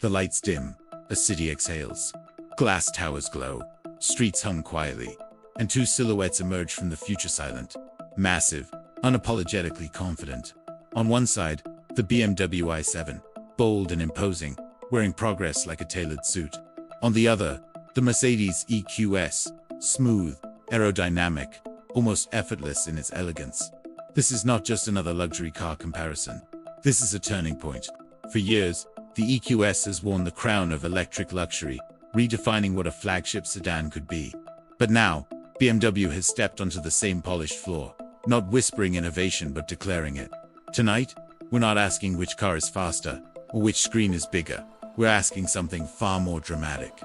The lights dim, a city exhales. Glass towers glow, streets hum quietly, and two silhouettes emerge from the future silent, massive, unapologetically confident. On one side, the BMW i7, bold and imposing, wearing progress like a tailored suit. On the other, the Mercedes EQS, smooth, aerodynamic, almost effortless in its elegance. This is not just another luxury car comparison. This is a turning point. For years, the EQS has worn the crown of electric luxury, redefining what a flagship sedan could be. But now, BMW has stepped onto the same polished floor, not whispering innovation but declaring it. Tonight, we're not asking which car is faster or which screen is bigger. We're asking something far more dramatic.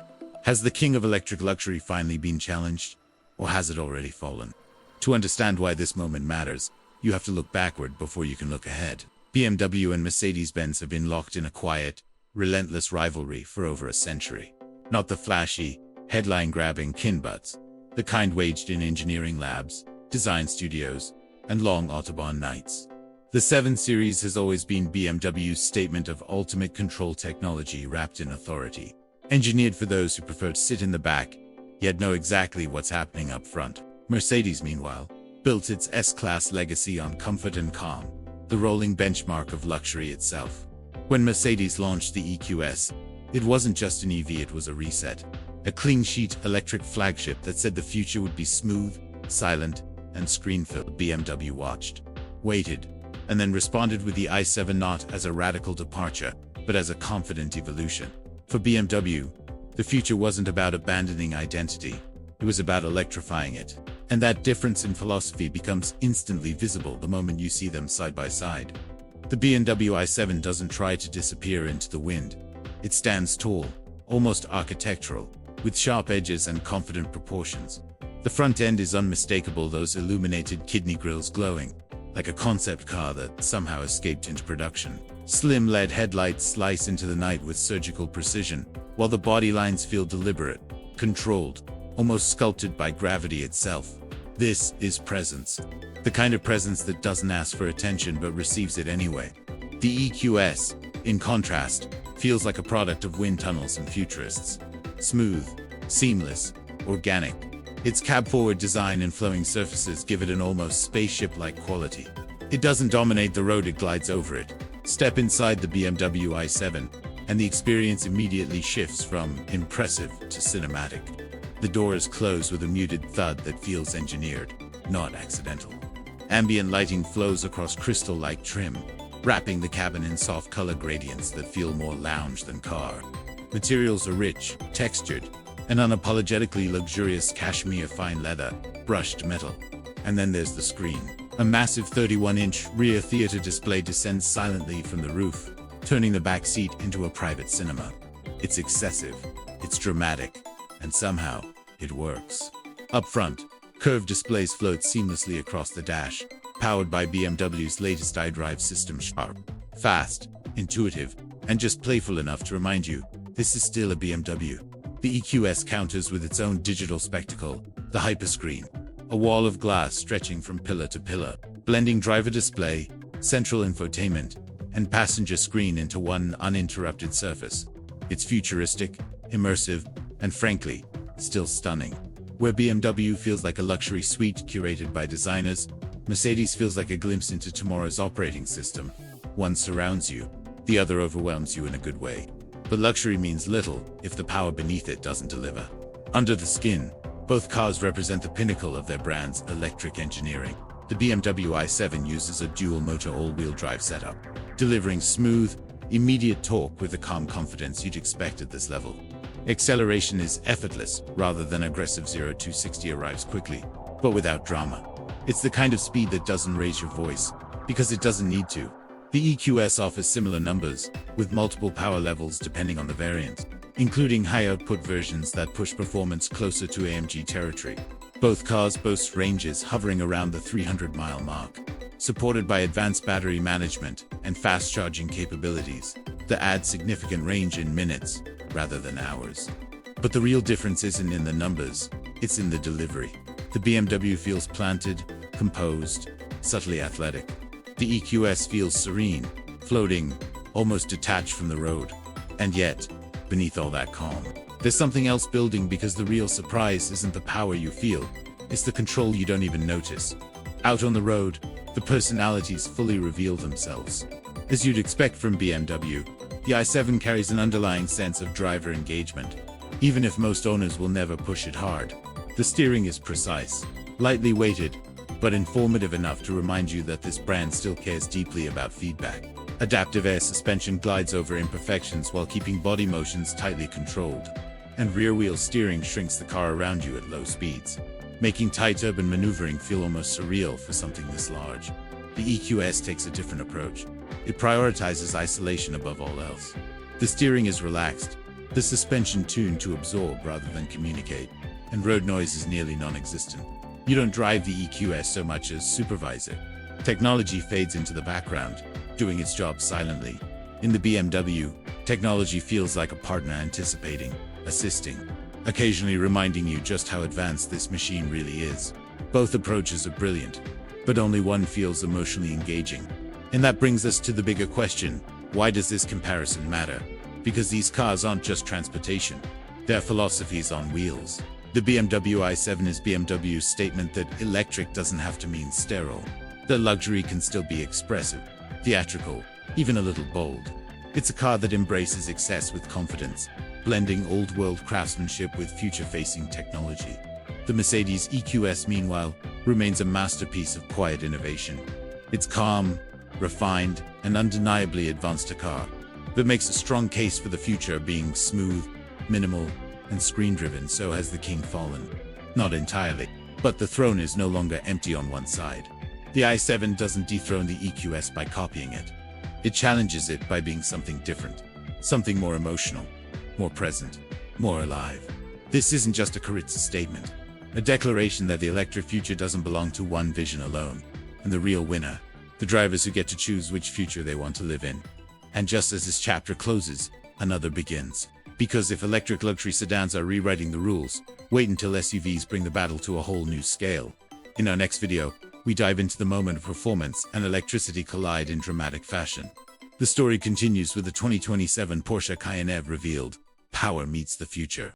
Has the king of electric luxury finally been challenged, or has it already fallen? To understand why this moment matters, you have to look backward before you can look ahead. BMW and Mercedes-Benz have been locked in a quiet, relentless rivalry for over a century. Not the flashy, headline-grabbing kin butts, the kind waged in engineering labs, design studios, and long Autobahn nights. The 7 Series has always been BMW's statement of ultimate control technology wrapped in authority. Engineered for those who prefer to sit in the back, yet know exactly what's happening up front. Mercedes, meanwhile, built its S-Class legacy on comfort and calm, the rolling benchmark of luxury itself. When Mercedes launched the EQS, it wasn't just an EV, it was a reset. A clean-sheet electric flagship that said the future would be smooth, silent, and screen-filled. BMW watched, waited, and then responded with the i7 not as a radical departure, but as a confident evolution. For BMW, the future wasn't about abandoning identity, it was about electrifying it. And that difference in philosophy becomes instantly visible the moment you see them side by side. The BMW i7 doesn't try to disappear into the wind. It stands tall, almost architectural, with sharp edges and confident proportions. The front end is unmistakable, those illuminated kidney grills glowing, like a concept car that somehow escaped into production. Slim LED headlights slice into the night with surgical precision, while the body lines feel deliberate, controlled, almost sculpted by gravity itself. This is presence. The kind of presence that doesn't ask for attention but receives it anyway. The EQS, in contrast, feels like a product of wind tunnels and futurists. Smooth, seamless, organic. Its cab-forward design and flowing surfaces give it an almost spaceship-like quality. It doesn't dominate the road, it glides over it. Step inside the BMW i7, and the experience immediately shifts from impressive to cinematic. The doors close with a muted thud that feels engineered, not accidental. Ambient lighting flows across crystal-like trim, wrapping the cabin in soft color gradients that feel more lounge than car. Materials are rich, textured, and unapologetically luxurious: cashmere, fine leather, brushed metal. And then there's the screen. A massive 31-inch rear theater display descends silently from the roof, turning the back seat into a private cinema. It's excessive, it's dramatic, and somehow, it works. Up front, curved displays float seamlessly across the dash, powered by BMW's latest iDrive system. Sharp, fast, intuitive, and just playful enough to remind you, this is still a BMW. The EQS counters with its own digital spectacle, the hyperscreen, a wall of glass stretching from pillar to pillar, blending driver display, central infotainment, and passenger screen into one uninterrupted surface. It's futuristic, immersive, and frankly, still stunning. Where BMW feels like a luxury suite curated by designers, Mercedes feels like a glimpse into tomorrow's operating system. One surrounds you, the other overwhelms you in a good way. But luxury means little if the power beneath it doesn't deliver. Under the skin, both cars represent the pinnacle of their brand's electric engineering. The BMW i7 uses a dual-motor all-wheel drive setup, delivering smooth, immediate torque with the calm confidence you'd expect at this level. Acceleration is effortless rather than aggressive. 0-60 arrives quickly, but without drama. It's the kind of speed that doesn't raise your voice, because it doesn't need to. The EQS offers similar numbers, with multiple power levels depending on the variant, including high-output versions that push performance closer to AMG territory. Both cars boast ranges hovering around the 300-mile mark, supported by advanced battery management and fast-charging capabilities that add significant range in minutes rather than hours. But the real difference isn't in the numbers, it's in the delivery. The BMW feels planted, composed, subtly athletic. The EQS feels serene, floating, almost detached from the road. And yet, beneath all that calm, there's something else building, because the real surprise isn't the power you feel, it's the control you don't even notice. Out on the road, the personalities fully reveal themselves. As you'd expect from BMW, the i7 carries an underlying sense of driver engagement. Even if most owners will never push it hard, the steering is precise, lightly weighted, but informative enough to remind you that this brand still cares deeply about feedback. Adaptive air suspension glides over imperfections while keeping body motions tightly controlled, and rear-wheel steering shrinks the car around you at low speeds, making tight urban maneuvering feel almost surreal for something this large. The EQS takes a different approach. It prioritizes isolation above all else. The steering is relaxed, the suspension tuned to absorb rather than communicate, and road noise is nearly non-existent. You don't drive the EQS so much as supervise it. Technology fades into the background, doing its job silently. In the BMW, technology feels like a partner, anticipating, assisting, occasionally reminding you just how advanced this machine really is. Both approaches are brilliant, but only one feels emotionally engaging. And that brings us to the bigger question: why does this comparison matter? Because these cars aren't just transportation, they're philosophies on wheels. The BMW i7 is BMW's statement that electric doesn't have to mean sterile, that luxury can still be expressive, theatrical, even a little bold. It's a car that embraces excess with confidence, blending old-world craftsmanship with future-facing technology. The Mercedes EQS, meanwhile, remains a masterpiece of quiet innovation. It's calm, refined, and undeniably advanced, a car that makes a strong case for the future, being smooth, minimal, and screen-driven. So has the king fallen? Not entirely, but the throne is no longer empty on one side. The i7 doesn't dethrone the EQS by copying it. It challenges it by being something different, something more emotional, more present, more alive. This isn't just a Carrizza statement, a declaration that the electric future doesn't belong to one vision alone, and the real winner, the drivers who get to choose which future they want to live in. And just as this chapter closes, another begins. Because if electric luxury sedans are rewriting the rules, wait until SUVs bring the battle to a whole new scale. In our next video, we dive into the moment of performance and electricity collide in dramatic fashion. The story continues with the 2027 Porsche Cayenne revealed. Power meets the future.